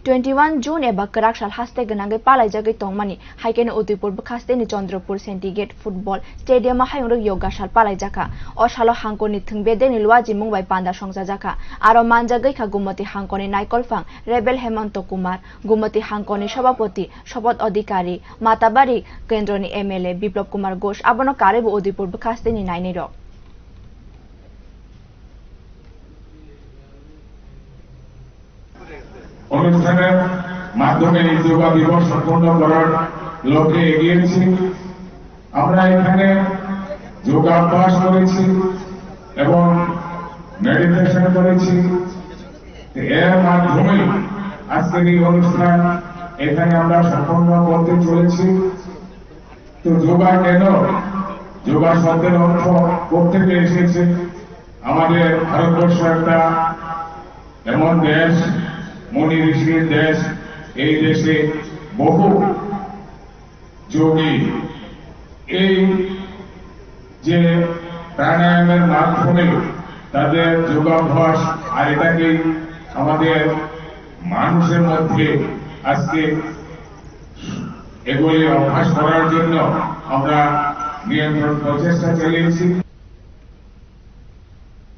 21 June eba kraksal haste gwnangwi palaijakgwi tongmani haikheno udaipur bwkhasteni chandrapur senti gate football stadium hayungrwk yoga sal palaijaka o salo hangkorni thwng bedek luwaijimung bai panda singsajak aro manjak kha gomati hangkorni naikolphang Rabel Hemonto Kumar gomati hangkorni sobadipoti sopot adikari matabari kendrani MLA biplab kumar ghosh abono karebu udaipur bwkhasteni nainai rok অনুষ্ঠানের মাধ্যমে যোগা দিবস সম্পন্ন করার লক্ষ্যে এগিয়েছি। আমরা এখানে যোগাভ্যাস করেছি এবং মেডিটেশন করেছি। এর মাধ্যমে আজকের এই অনুষ্ঠান এখানে আমরা সম্পন্ন করতে চলেছি। তো যোগা কেন? যোগা শব্দের অর্থ কোত্থেকে এসেছে? আমাদের ভারতবর্ষ একটা এমন দেশ, মুনি ঋষির দেশ। এই দেশে বহু যোগী এই যে প্রাণায়ামের মাধ্যমে তাদের যোগাভ্যাস আর এটাকে আমাদের মানুষের মধ্যে আজকে এগুলি অভ্যাস করার জন্য আমরা নিয়ন্ত্রণ প্রচেষ্টা চালিয়েছি।